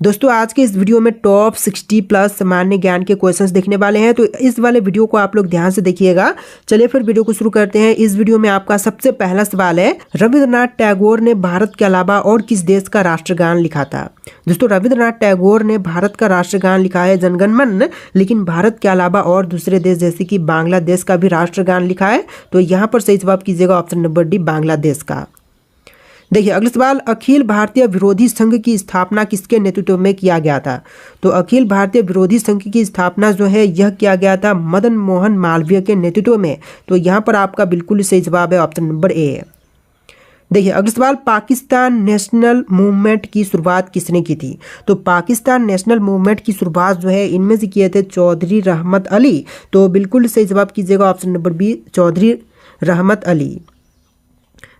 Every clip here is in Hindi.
दोस्तों आज के इस वीडियो में टॉप 60 प्लस सामान्य ज्ञान के क्वेश्चंस देखने वाले हैं, तो इस वाले वीडियो को आप लोग ध्यान से देखिएगा। चलिए फिर वीडियो को शुरू करते हैं। इस वीडियो में आपका सबसे पहला सवाल है, रविंद्रनाथ टैगोर ने भारत के अलावा और किस देश का राष्ट्रगान लिखा था। दोस्तों रविंद्रनाथ टैगोर ने भारत का राष्ट्रगान लिखा है जनगण मन, लेकिन भारत के अलावा और दूसरे देश जैसे कि बांग्लादेश का भी राष्ट्रगान लिखा है। तो यहाँ पर सही जवाब कीजिएगा ऑप्शन नंबर डी, बांग्लादेश का। देखिए अगला सवाल, अखिल भारतीय विरोधी संघ की स्थापना किसके नेतृत्व में किया गया था। तो अखिल भारतीय विरोधी संघ की स्थापना जो है यह किया गया था मदन मोहन मालवीय के नेतृत्व में। तो यहाँ पर आपका बिल्कुल सही जवाब है ऑप्शन नंबर ए। देखिए अगला सवाल, पाकिस्तान नेशनल मूवमेंट की शुरुआत किसने की थी। तो पाकिस्तान नेशनल मूवमेंट की शुरुआत जो है इनमें से किए थे चौधरी रहमत अली। तो बिल्कुल सही जवाब कीजिएगा ऑप्शन नंबर बी, चौधरी रहमत अली।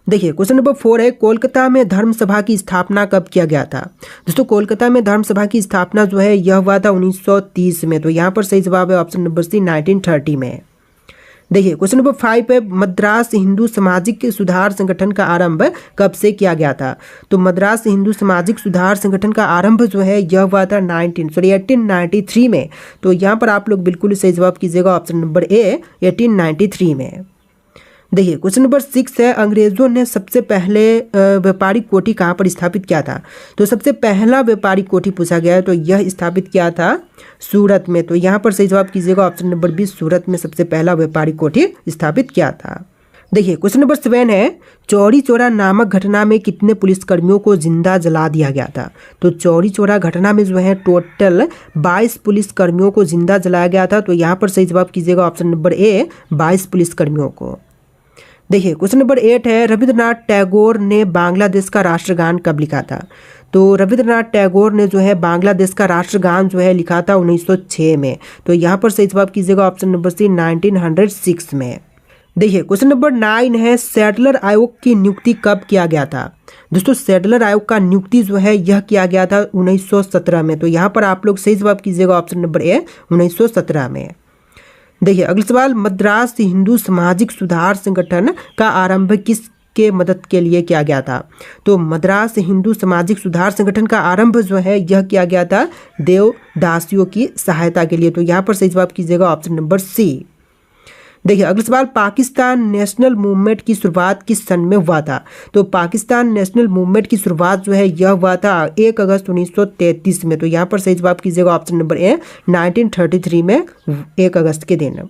देखिए क्वेश्चन नंबर 4 है, कोलकाता में धर्म सभा की स्थापना कब किया गया था। दोस्तों कोलकाता में धर्म सभा की स्थापना जो है यह हुआ था 1930 में। तो यहाँ पर सही जवाब है ऑप्शन नंबर सी, 1930 में। देखिए क्वेश्चन नंबर 5 है, मद्रास हिंदू सामाजिक सुधार संगठन का आरंभ कब से किया गया था। तो मद्रास हिंदू सामाजिक सुधार संगठन का आरंभ जो है यह हुआ था 1893 में। तो यहाँ पर आप लोग बिल्कुल सही जवाब कीजिएगा ऑप्शन नंबर ए, 1893 में। देखिए क्वेश्चन नंबर 6 है, अंग्रेजों ने सबसे पहले व्यापारिक कोठी कहाँ पर स्थापित किया था। तो सबसे पहला व्यापारिक कोठी पूछा गया है, तो यह स्थापित किया था सूरत में। तो यहाँ पर सही जवाब कीजिएगा ऑप्शन नंबर बी, सूरत में सबसे पहला व्यापारिक कोठी स्थापित किया था। देखिए क्वेश्चन नंबर 7 है, चौरी चौरा नामक घटना में कितने पुलिसकर्मियों को जिंदा जला दिया गया था। तो चौरी चौरा घटना में जो है टोटल 22 पुलिसकर्मियों को जिंदा जलाया गया था। तो यहाँ पर सही जवाब कीजिएगा ऑप्शन नंबर ए, 22 पुलिसकर्मियों को। देखिए क्वेश्चन नंबर 8 है, रविंद्रनाथ टैगोर ने बांग्लादेश का राष्ट्रगान कब लिखा था। तो रविंद्रनाथ टैगोर ने जो है बांग्लादेश का राष्ट्रगान जो है लिखा था 1906 में। तो यहाँ पर सही जवाब कीजिएगा ऑप्शन नंबर सी, 1906 में। देखिए क्वेश्चन नंबर 9 है, सैडलर आयोग की नियुक्ति कब किया गया था। दोस्तों सैडलर आयोग का नियुक्ति जो है यह किया गया था 1917 में। तो यहाँ पर आप लोग सही जवाब कीजिएगा ऑप्शन नंबर ए, 1917 में। देखिए अगला सवाल, मद्रास हिंदू सामाजिक सुधार संगठन का आरंभ किसके मदद के लिए किया गया था। तो मद्रास हिंदू सामाजिक सुधार संगठन का आरंभ जो है यह किया गया था देवदासियों की सहायता के लिए। तो यहाँ पर सही जवाब कीजिएगा ऑप्शन नंबर सी। देखिए अगला सवाल, पाकिस्तान नेशनल मूवमेंट की शुरुआत किस सन में हुआ था। तो पाकिस्तान नेशनल मूवमेंट की शुरुआत जो है यह हुआ था 1 अगस्त 1933 में। तो यहाँ पर सही जवाब कीजिएगा ऑप्शन नंबर ए, 1933 में 1 अगस्त के दिन।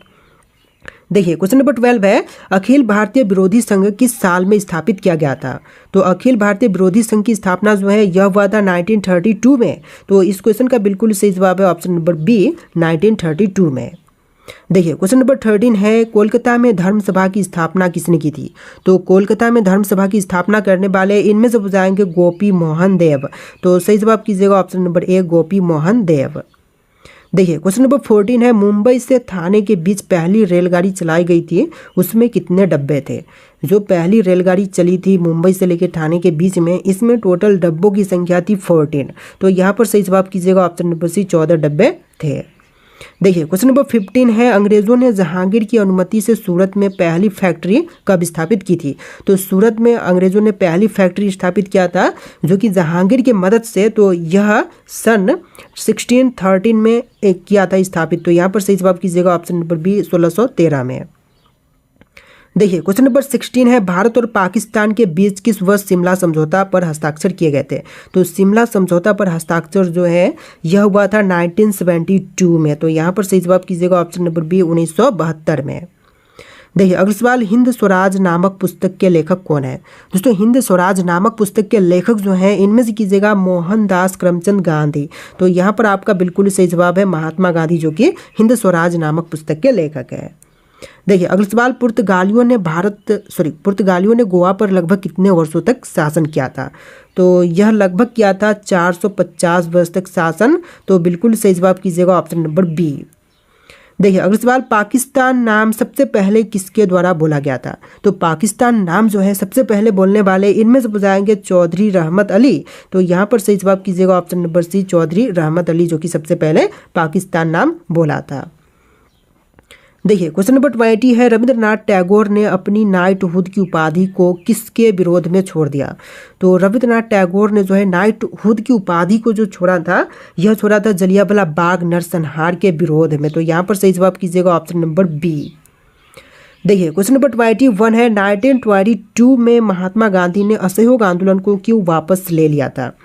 देखिए क्वेश्चन नंबर 12 है, अखिल भारतीय विरोधी संघ किस साल में स्थापित किया गया था। तो अखिल भारतीय विरोधी संघ की स्थापना जो है यह हुआ था 1932 में। तो इस क्वेश्चन का बिल्कुल सही जवाब है ऑप्शन नंबर बी, 1932 में। देखिए क्वेश्चन नंबर 13 है, कोलकाता में धर्म सभा की स्थापना किसने की थी। तो कोलकाता में धर्म सभा की स्थापना करने वाले इनमें से बुझाएंगे गोपी मोहन देव। तो सही जवाब कीजिएगा ऑप्शन नंबर ए, गोपी मोहन देव। देखिए क्वेश्चन नंबर 14 है, मुंबई से थाने के बीच पहली रेलगाड़ी चलाई गई थी, उसमें कितने डब्बे थे। जो पहली रेलगाड़ी चली थी मुंबई से लेकर थाने के बीच में, इसमें टोटल डब्बों की संख्या थी 14। तो यहाँ पर सही जवाब कीजिएगा ऑप्शन नंबर सी, 14 डब्बे थे। देखिए क्वेश्चन नंबर 15 है, अंग्रेजों ने जहांगीर की अनुमति से सूरत में पहली फैक्ट्री कब स्थापित की थी। तो सूरत में अंग्रेजों ने पहली फैक्ट्री स्थापित किया था जो कि जहांगीर की मदद से। तो यह सन 1613 में किया था स्थापित। तो यहाँ पर सही जवाब कीजिएगा ऑप्शन नंबर बी, 1613 में। देखिए क्वेश्चन नंबर 16 है, भारत और पाकिस्तान के बीच किस वर्ष शिमला समझौता पर हस्ताक्षर किए गए थे। तो शिमला समझौता पर हस्ताक्षर जो है यह हुआ था 1972 में। तो यहाँ पर सही जवाब कीजिएगा ऑप्शन नंबर बी, 1972 में। देखिए अगला सवाल, हिंद स्वराज नामक पुस्तक के लेखक कौन है। दोस्तों हिंद स्वराज नामक पुस्तक के लेखक जो हैं इनमें से कीजिएगा मोहनदास करमचंद गांधी। तो यहाँ पर आपका बिल्कुल सही जवाब है महात्मा गांधी, जो कि हिंद स्वराज नामक पुस्तक के लेखक है। देखिए अगला सवाल, पुर्तगालियों ने गोवा पर लगभग कितने वर्षों तक शासन किया था। तो यह लगभग किया था 450 वर्ष तक शासन। तो बिल्कुल सही जवाब कीजिएगा ऑप्शन नंबर बी। देखिए अगला सवाल, पाकिस्तान नाम सबसे पहले किसके द्वारा बोला गया था। तो पाकिस्तान नाम जो है सबसे पहले बोलने वाले इनमें से बुझाएंगे चौधरी रहमत अली। तो यहाँ पर सही जवाब कीजिएगा ऑप्शन नंबर सी, चौधरी रहमत अली, जो कि सबसे पहले पाकिस्तान नाम बोला था। देखिए क्वेश्चन नंबर 20 है, रविंद्रनाथ टैगोर ने अपनी नाइटहुड की उपाधि को किसके विरोध में छोड़ दिया? तो रविंद्रनाथ टैगोर ने जो है नाइटहुड की उपाधि को जो छोड़ा था, यह छोड़ा था जलियांवाला बाग नरसंहार के विरोध में। तो यहाँ पर सही जवाब कीजिएगा ऑप्शन नंबर बी। देखिए क्वेश्चन नंबर 21 है, 1922 में महात्मा गांधी ने असहयोग आंदोलन को क्यों वापस ले लिया था?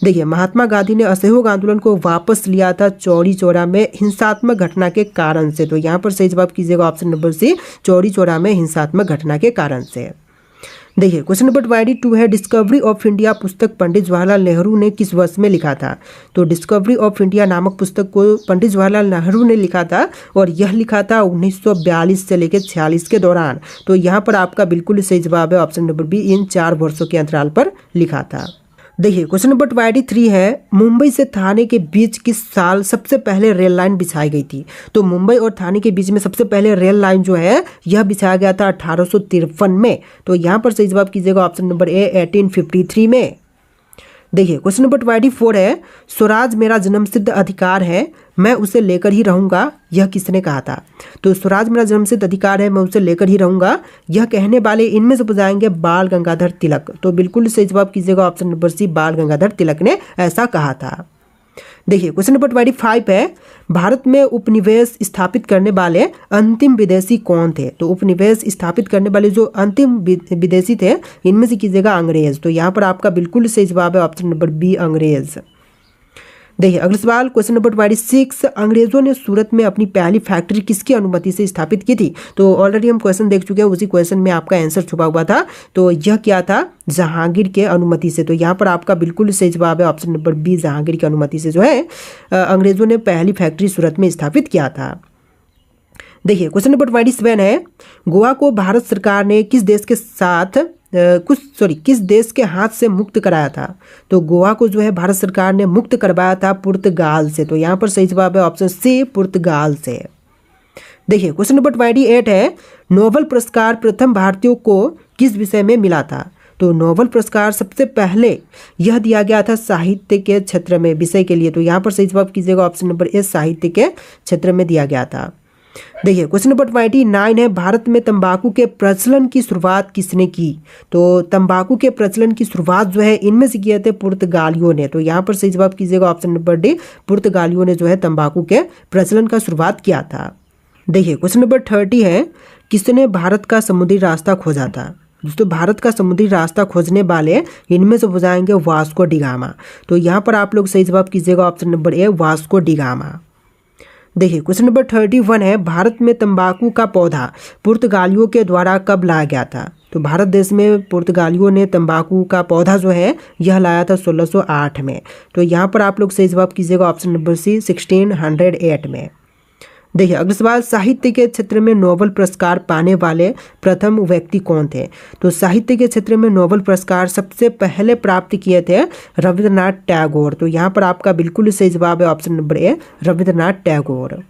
देखिए महात्मा गांधी ने असहयोग आंदोलन को वापस लिया था चौरी चौरा में हिंसात्मक घटना के कारण से। तो यहाँ पर सही जवाब कीजिएगा option number C, Chauri Chaura में हिंसात्मक घटना के कारण से। देखिए क्वेश्चन नंबर 22 है, डिस्कवरी ऑफ इंडिया पुस्तक पंडित जवाहरलाल नेहरू ने किस वर्ष में लिखा था? तो डिस्कवरी ऑफ इंडिया नामक पुस्तक को पंडित जवाहरलाल नेहरू ने लिखा था और यह लिखा था 1942 से लेकर 46 के दौरान। तो यहाँ पर आपका बिल्कुल सही जवाब है ऑप्शन नंबर बी, इन 4 वर्षों के अंतराल पर लिखा था। देखिए क्वेश्चन नंबर 23 है, मुंबई से थाने के बीच किस साल सबसे पहले रेल लाइन बिछाई गई थी? तो मुंबई और थाने के बीच में सबसे पहले रेल लाइन जो है यह बिछाया गया था 1853 में। तो यहाँ पर सही जवाब कीजिएगा ऑप्शन नंबर ए, 1853 में। देखिए क्वेश्चन नंबर 24 है, स्वराज मेरा जन्मसिद्ध अधिकार है, मैं उसे लेकर ही रहूंगा, यह किसने कहा था? तो स्वराज मेरा जन्मसिद्ध अधिकार है, मैं उसे लेकर ही रहूंगा, यह कहने वाले इनमें से बताएंगे बाल गंगाधर तिलक। तो बिल्कुल सही जवाब कीजिएगा ऑप्शन नंबर सी, बाल गंगाधर तिलक ने ऐसा कहा था। देखिए क्वेश्चन नंबर 25 है, भारत में उपनिवेश स्थापित करने वाले अंतिम विदेशी कौन थे? तो उपनिवेश स्थापित करने वाले जो अंतिम विदेशी थे इनमें से कीजिएगा अंग्रेज। तो यहाँ पर आपका बिल्कुल सही जवाब है ऑप्शन नंबर बी, अंग्रेज। देखिए अगला सवाल क्वेश्चन नंबर 26, अंग्रेजों ने सूरत में अपनी पहली फैक्ट्री किसकी अनुमति से स्थापित की थी? तो ऑलरेडी हम क्वेश्चन देख चुके हैं, उसी क्वेश्चन में आपका आंसर छुपा हुआ था। तो यह क्या था? जहांगीर के अनुमति से। तो यहाँ पर आपका बिल्कुल सही जवाब है ऑप्शन नंबर बी, जहांगीर की अनुमति से जो है अंग्रेजों ने पहली फैक्ट्री सूरत में स्थापित किया था। देखिए क्वेश्चन नंबर 27 है, गोवा को भारत सरकार ने किस देश के हाथ से मुक्त कराया था? तो गोवा को जो है भारत सरकार ने मुक्त करवाया था पुर्तगाल से। तो यहाँ पर सही जवाब है ऑप्शन सी, पुर्तगाल से। देखिए क्वेश्चन नंबर 28 है, नोबेल पुरस्कार प्रथम भारतीयों को किस विषय में मिला था? तो नोबेल पुरस्कार सबसे पहले यह दिया गया था साहित्य के क्षेत्र में, विषय के लिए। तो यहाँ पर सही जवाब कीजिएगा ऑप्शन नंबर ए, साहित्य के क्षेत्र में दिया गया था। देखिए क्वेश्चन नंबर 29 है, भारत में तंबाकू के प्रचलन की शुरुआत किसने की? तो तंबाकू के प्रचलन की शुरुआत जो है इनमें से किए थे पुर्तगालियों ने। तो यहाँ पर सही जवाब कीजिएगा ऑप्शन नंबर डी, पुर्तगालियों ने जो है तंबाकू के प्रचलन का शुरुआत किया था। देखिए क्वेश्चन नंबर 30 है, किसने भारत का समुद्री रास्ता खोजा था? दोस्तों भारत का समुद्री रास्ता खोजने वाले इनमें से हो जाएंगे वास्को डी गामा। तो यहाँ पर आप लोग सही जवाब कीजिएगा ऑप्शन नंबर ए, वास्को डी गामा। देखिए क्वेश्चन नंबर 31 है, भारत में तंबाकू का पौधा पुर्तगालियों के द्वारा कब लाया गया था? तो भारत देश में पुर्तगालियों ने तंबाकू का पौधा जो है यह लाया था 1608 में। तो यहाँ पर आप लोग सही जवाब कीजिएगा ऑप्शन नंबर सी, 1608 में। देखिए अगला सवाल, साहित्य के क्षेत्र में नोबेल पुरस्कार पाने वाले प्रथम व्यक्ति कौन थे? तो साहित्य के क्षेत्र में नोबेल पुरस्कार सबसे पहले प्राप्त किए थे रविंद्रनाथ टैगोर। तो यहाँ पर आपका बिल्कुल सही जवाब है ऑप्शन नंबर ए, रविंद्रनाथ टैगोर।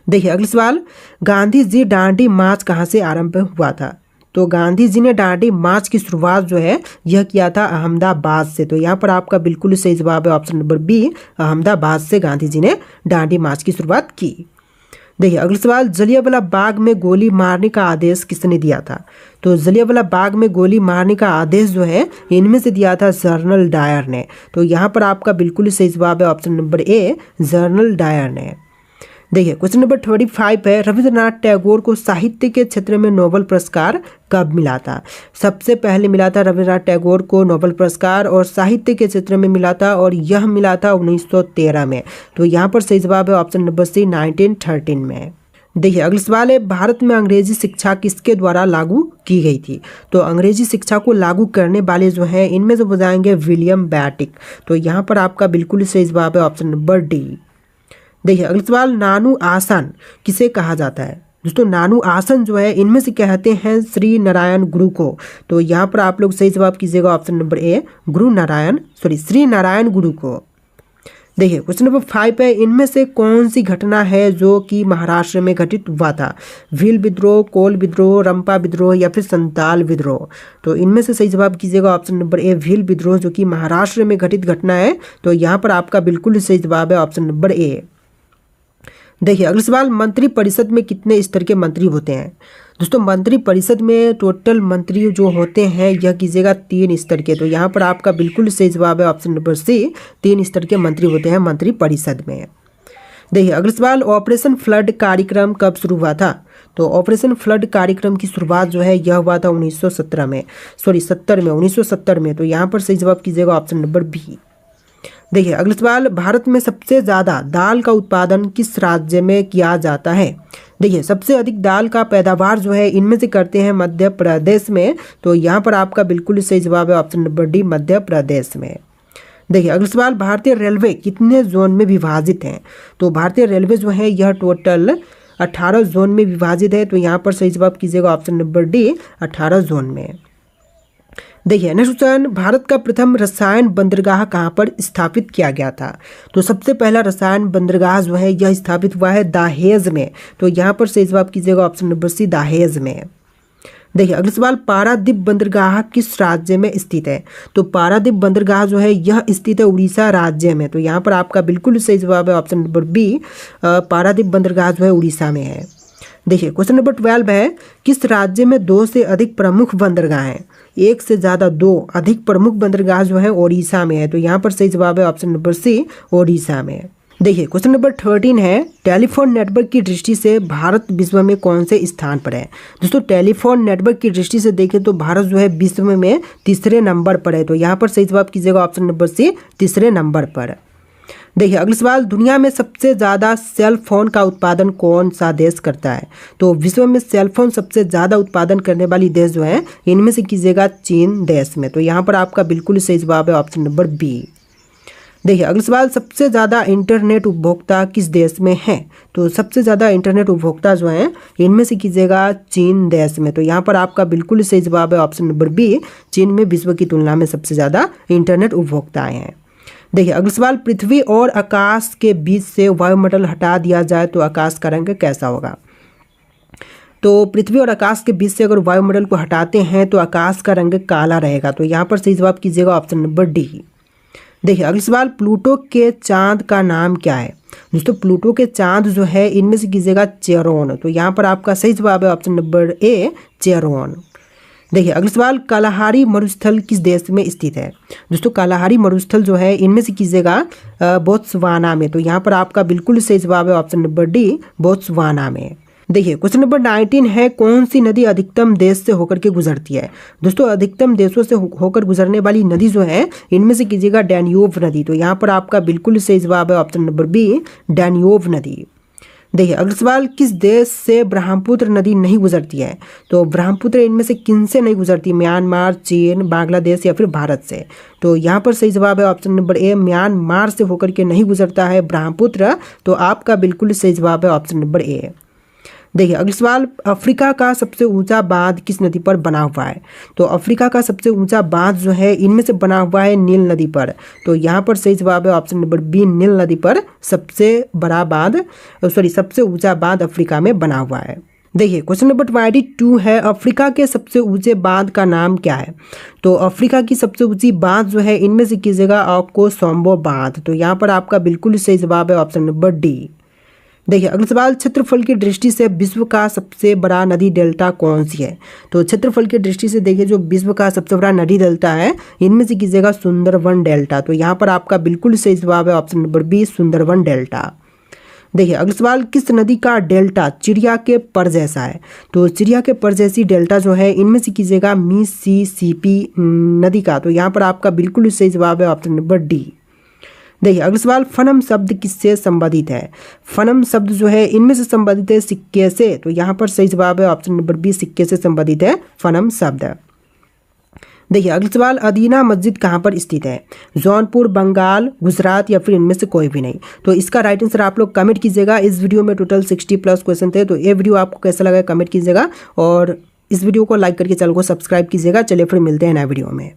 देखिए अगला सवाल, गांधी जी दांडी मार्च कहाँ से आरंभ हुआ था? तो गांधी जी ने दांडी मार्च की शुरुआत जो है यह किया था अहमदाबाद से। तो यहाँ पर आपका बिल्कुल सही जवाब है ऑप्शन नंबर बी, अहमदाबाद से गांधी जी ने दांडी मार्च की शुरुआत की। देखिए अगला सवाल, जलियांवाला बाग में गोली मारने का आदेश किसने दिया था? तो जलियांवाला बाग में गोली मारने का आदेश जो है इनमें से दिया था जनरल डायर ने। तो यहाँ पर आपका बिल्कुल सही जवाब है option number A, general Dyer ने। देखिए क्वेश्चन नंबर 35 है, रविंद्रनाथ टैगोर को साहित्य के क्षेत्र में नोबेल पुरस्कार कब मिला था? सबसे पहले मिला था रविंद्रनाथ टैगोर को नोबेल पुरस्कार और साहित्य के क्षेत्र में मिला था और यह मिला था 1913 में। तो यहाँ पर सही जवाब है ऑप्शन नंबर सी, 1913 में। देखिए अगला सवाल है, भारत में अंग्रेजी शिक्षा किसके द्वारा लागू की गई थी? तो अंग्रेजी शिक्षा को लागू करने वाले जो हैं इनमें से हो जाएंगे विलियम बेटिक। तो यहाँ पर आपका बिल्कुल सही जवाब है ऑप्शन नंबर डी। देखिए अगला सवाल, नानू आसन किसे कहा जाता है? दोस्तों नानू आसन जो है इनमें से कहते हैं श्री नारायण गुरु को। तो यहाँ पर आप लोग सही जवाब कीजिएगा ऑप्शन नंबर ए, श्री नारायण गुरु को। देखिए क्वेश्चन नंबर 5 है, इनमें से कौन सी घटना है जो कि महाराष्ट्र में घटित हुआ था? भील विद्रोह, कोल विद्रोह, रंपा विद्रोह या फिर संताल विद्रोह? तो इनमें से सही जवाब कीजिएगा ऑप्शन नंबर ए, भील विद्रोह, जो कि महाराष्ट्र में घटित घटना है। तो यहाँ पर आपका बिल्कुल सही जवाब है ऑप्शन नंबर ए। देखिए अगला सवाल, मंत्री परिषद में कितने स्तर के मंत्री होते हैं? दोस्तों मंत्री परिषद में टोटल मंत्री जो होते हैं यह कीजिएगा 3 स्तर के। तो यहाँ पर आपका बिल्कुल सही जवाब है ऑप्शन नंबर सी, 3 स्तर के मंत्री होते हैं मंत्री परिषद में। देखिए अगला सवाल, ऑपरेशन फ्लड कार्यक्रम कब शुरू हुआ था? तो ऑपरेशन फ्लड कार्यक्रम की शुरुआत जो है यह हुआ था 1970 में, 1970 में। तो यहाँ पर सही जवाब कीजिएगा ऑप्शन नंबर बी। देखिए अगला सवाल, भारत में सबसे ज़्यादा दाल का उत्पादन किस राज्य में किया जाता है? देखिए सबसे अधिक दाल का पैदावार जो है इनमें से करते हैं मध्य प्रदेश में। तो यहाँ पर आपका बिल्कुल सही जवाब है option number D, Madhya Pradesh में। देखिए अगला सवाल, भारतीय रेलवे कितने जोन में विभाजित हैं? तो भारतीय रेलवे जो है यह टोटल 18 जोन में विभाजित है। तो यहाँ पर सही जवाब कीजिएगा ऑप्शन नंबर डी, 18 जोन में। देखिए नेक्स्ट क्वेश्चन, भारत का प्रथम रसायन बंदरगाह कहाँ पर स्थापित किया गया था? तो सबसे पहला रसायन बंदरगाह जो है यह स्थापित हुआ है दाहेज में। तो यहाँ पर सही जवाब कीजिएगा ऑप्शन नंबर सी, दाहेज में। देखिए अगला सवाल, पारादीप बंदरगाह किस राज्य में स्थित है? तो पारादीप बंदरगाह जो है यह स्थित है उड़ीसा राज्य में। तो यहाँ पर आपका बिल्कुल सही जवाब है ऑप्शन नंबर बी, पारादीप बंदरगाह जो है उड़ीसा में है। देखिए क्वेश्चन नंबर 12 है, किस राज्य में 2 से अधिक प्रमुख बंदरगाह हैं? 1 से ज़्यादा 2 अधिक प्रमुख बंदरगाह जो है ओडिशा में है। तो यहाँ पर सही जवाब है ऑप्शन नंबर सी, ओडिशा में। देखिए क्वेश्चन नंबर 13 है, टेलीफोन नेटवर्क की दृष्टि से भारत विश्व में कौन से स्थान पर है? दोस्तों टेलीफोन नेटवर्क की दृष्टि से देखें तो भारत जो है विश्व में 3रे नंबर पर है। तो यहाँ पर सही जवाब कीजिएगा ऑप्शन नंबर सी, 3रे नंबर पर। देखिए अगला सवाल, दुनिया में सबसे ज़्यादा सेल फोन का उत्पादन कौन सा देश करता है? तो विश्व में सेल फोन सबसे ज़्यादा उत्पादन करने वाली देश जो है इनमें से कीजिएगा चीन देश में। तो यहाँ पर आपका बिल्कुल सही जवाब है ऑप्शन नंबर बी। देखिए अगला सवाल, सबसे ज़्यादा इंटरनेट उपभोक्ता किस देश में है? तो सबसे ज़्यादा इंटरनेट उपभोक्ता जो हैं इनमें से कीजिएगा चीन देश में। तो यहाँ पर आपका बिल्कुल सही जवाब है ऑप्शन नंबर बी, चीन में विश्व की तुलना में सबसे ज़्यादा इंटरनेट उपभोक्ताएँ हैं। देखिए अगला सवाल, पृथ्वी और आकाश के बीच से वायुमंडल हटा दिया जाए तो आकाश का रंग कैसा होगा? तो पृथ्वी और आकाश के बीच से अगर वायुमंडल को हटाते हैं तो आकाश का रंग काला रहेगा। तो यहाँ पर सही जवाब कीजिएगा ऑप्शन नंबर डी। देखिए अगला सवाल, प्लूटो के चांद का नाम क्या है? दोस्तों प्लूटो के चांद जो है इनमें से कीजिएगा चेरोन। तो यहाँ पर आपका सही जवाब है ऑप्शन नंबर ए, चेरोन। देखिए अगला सवाल, कालाहारी मरुस्थल किस देश में स्थित है? दोस्तों कालाहारी मरुस्थल जो है इनमें से कीजिएगा बोत्सवाना में। तो यहाँ पर आपका बिल्कुल सही जवाब है ऑप्शन नंबर डी, बोत्सवाना में। देखिए क्वेश्चन नंबर 19 है, कौन सी नदी अधिकतम देश से होकर के गुजरती है? दोस्तों अधिकतम देशों से होकर गुजरने वाली नदी जो है इनमें से कीजिएगा डैन्यूब नदी। तो यहाँ पर आपका बिल्कुल सही जवाब है ऑप्शन नंबर बी, डैन्यूब नदी। देखिए अगला सवाल, किस देश से ब्रह्मपुत्र नदी नहीं गुजरती है? तो ब्रह्मपुत्र इनमें से किन से नहीं गुजरती? म्यांमार, चीन, बांग्लादेश या फिर भारत से? तो यहाँ पर सही जवाब है ऑप्शन नंबर ए, म्यांमार से होकर के नहीं गुजरता है ब्रह्मपुत्र। तो आपका बिल्कुल सही जवाब है ऑप्शन नंबर ए। देखिए अगला सवाल, अफ्रीका का सबसे ऊंचा बांध किस नदी पर बना हुआ है? तो अफ्रीका का सबसे ऊंचा बांध जो है इनमें से बना हुआ है नील नदी पर। तो यहाँ पर सही जवाब है ऑप्शन नंबर बी, नील नदी पर सबसे बड़ा बांध, सबसे ऊंचा बांध अफ्रीका में बना हुआ है। देखिए क्वेश्चन नंबर 22 है, अफ्रीका के सबसे ऊंचे बांध का नाम क्या है? तो अफ्रीका की सबसे ऊंची बांध जो है इनमें से कीजिएगा ओकोसोम्बो बांध। तो यहाँ पर आपका बिल्कुल सही जवाब है ऑप्शन नंबर डी। देखिए अगला सवाल, क्षेत्रफल की दृष्टि से विश्व का सबसे बड़ा नदी डेल्टा कौन सी है? तो क्षेत्रफल की दृष्टि से देखिए जो विश्व का सबसे बड़ा नदी डेल्टा है इनमें से कीजिएगा सुंदरवन डेल्टा। तो यहाँ पर आपका बिल्कुल सही जवाब है option number B, Sundarban delta. देखिए अगला सवाल, किस नदी का डेल्टा चिड़िया के पर जैसा है? तो चिड़िया के पर जैसी डेल्टा जो है इनमें से कीजिएगा मिसिसिपी नदी का। तो यहाँ पर आपका बिल्कुल सही जवाब है ऑप्शन नंबर डी। देखिए अगला सवाल, फनम शब्द किससे संबंधित है? फनम शब्द जो है इनमें से संबंधित है सिक्के से। तो यहाँ पर सही जवाब है ऑप्शन नंबर बी, सिक्के से संबंधित है फनम शब्द। देखिए अगला सवाल, अदीना मस्जिद कहाँ पर स्थित है? जौनपुर, बंगाल, गुजरात या फिर इनमें से कोई भी नहीं? तो इसका राइट आंसर आप लोग कमेंट कीजिएगा। इस वीडियो में टोटल 60+ क्वेश्चन थे। तो ये वीडियो आपको कैसा लगा कमेंट कीजिएगा और इस वीडियो को लाइक करके चैनल को सब्सक्राइब कीजिएगा। चलिए फिर मिलते हैं नए वीडियो में।